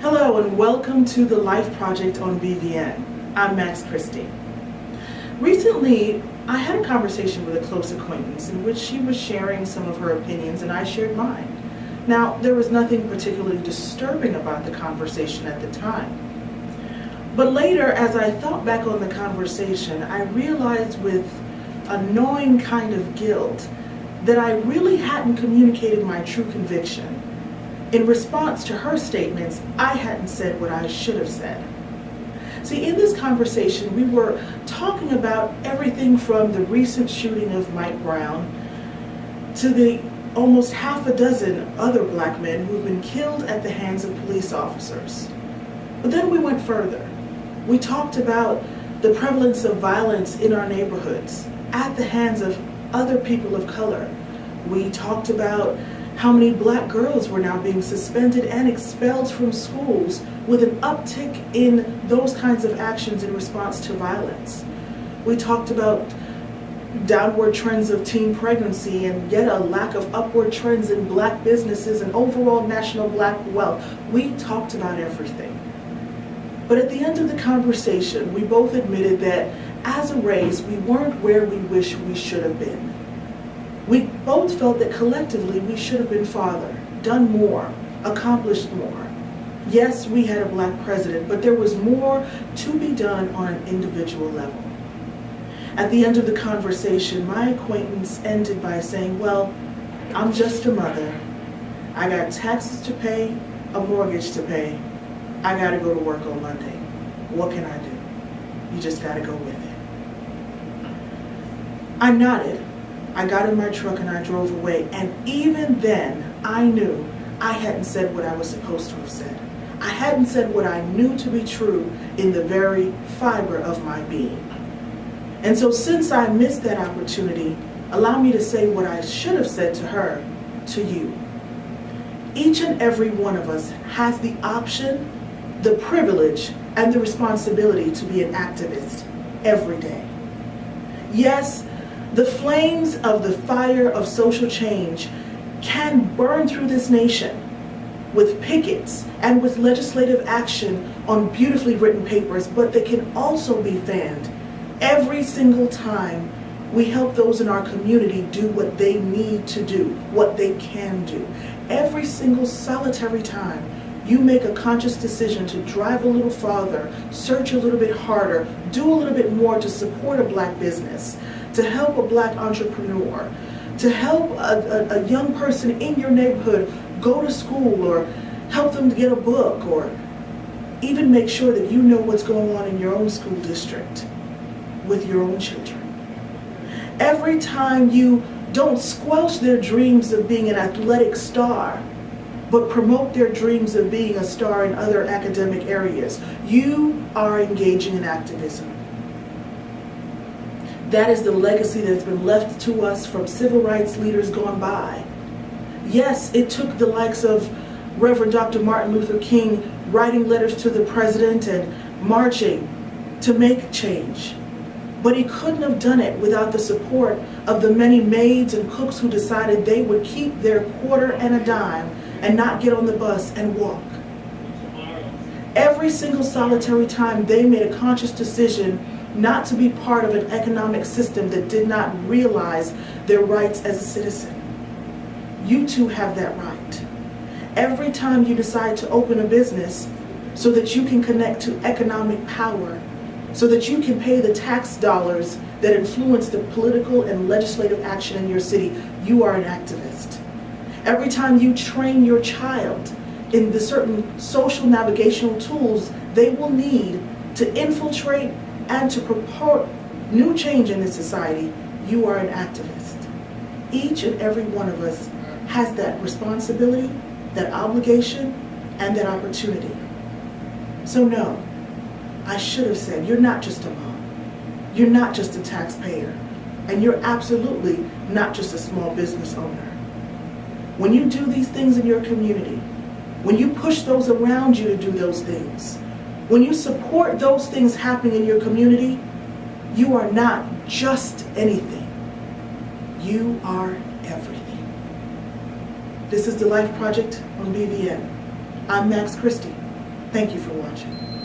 Hello and welcome to the Life Project on BVN. I'm Max Christie. Recently, I had a conversation with a close acquaintance in which she was sharing some of her opinions and I shared mine. Now, there was nothing particularly disturbing about the conversation at the time. But later, as I thought back on the conversation, I realized with a gnawing kind of guilt that I really hadn't communicated my true conviction. In response to her statements, I hadn't said what I should have said. See, in this conversation, we were talking about everything from the recent shooting of Mike Brown to the almost half a dozen other black men who have been killed at the hands of police officers. But then we went further. We talked about the prevalence of violence in our neighborhoods at the hands of other people of color. We talked about how many black girls were now being suspended and expelled from schools with an uptick in those kinds of actions in response to violence. We talked about downward trends of teen pregnancy and yet a lack of upward trends in black businesses and overall national black wealth. We talked about everything. But at the end of the conversation, we both admitted that as a race, we weren't where we wish we should have been. We both felt that collectively we should have been farther, done more, accomplished more. Yes, we had a black president, but there was more to be done on an individual level. At the end of the conversation, my acquaintance ended by saying, well, I'm just a mother. I got taxes to pay, a mortgage to pay. I gotta go to work on Monday. What can I do? You just gotta go with it. I nodded. I got in my truck and I drove away, and even then, I knew I hadn't said what I was supposed to have said. I hadn't said what I knew to be true in the very fiber of my being. And so since I missed that opportunity, allow me to say what I should have said to her, to you. Each and every one of us has the option, the privilege, and the responsibility to be an activist every day. Yes, the flames of the fire of social change can burn through this nation with pickets and with legislative action on beautifully written papers, but they can also be fanned every single time we help those in our community do what they need to do, what they can do. Every single solitary time you make a conscious decision to drive a little farther, search a little bit harder, do a little bit more to support a black business, to help a black entrepreneur, to help a young person in your neighborhood go to school or help them to get a book or even make sure that you know what's going on in your own school district with your own children. Every time you don't squelch their dreams of being an athletic star, but promote their dreams of being a star in other academic areas, you are engaging in activism. That is the legacy that's been left to us from civil rights leaders gone by. Yes, it took the likes of Reverend Dr. Martin Luther King writing letters to the president and marching to make change. But he couldn't have done it without the support of the many maids and cooks who decided they would keep their quarter and a dime and not get on the bus and walk. Every single solitary time they made a conscious decision not to be part of an economic system that did not realize their rights as a citizen. You too have that right. Every time you decide to open a business so that you can connect to economic power, so that you can pay the tax dollars that influence the political and legislative action in your city, you are an activist. Every time you train your child in the certain social navigational tools they will need to infiltrate and to purport new change in this society, you are an activist. Each and every one of us has that responsibility, that obligation, and that opportunity. So no, I should have said, you're not just a mom, you're not just a taxpayer, and you're absolutely not just a small business owner. When you do these things in your community, when you push those around you to do those things, when you support those things happening in your community, you are not just anything. You are everything. This is the Life Project on BVN. I'm Max Christie. Thank you for watching.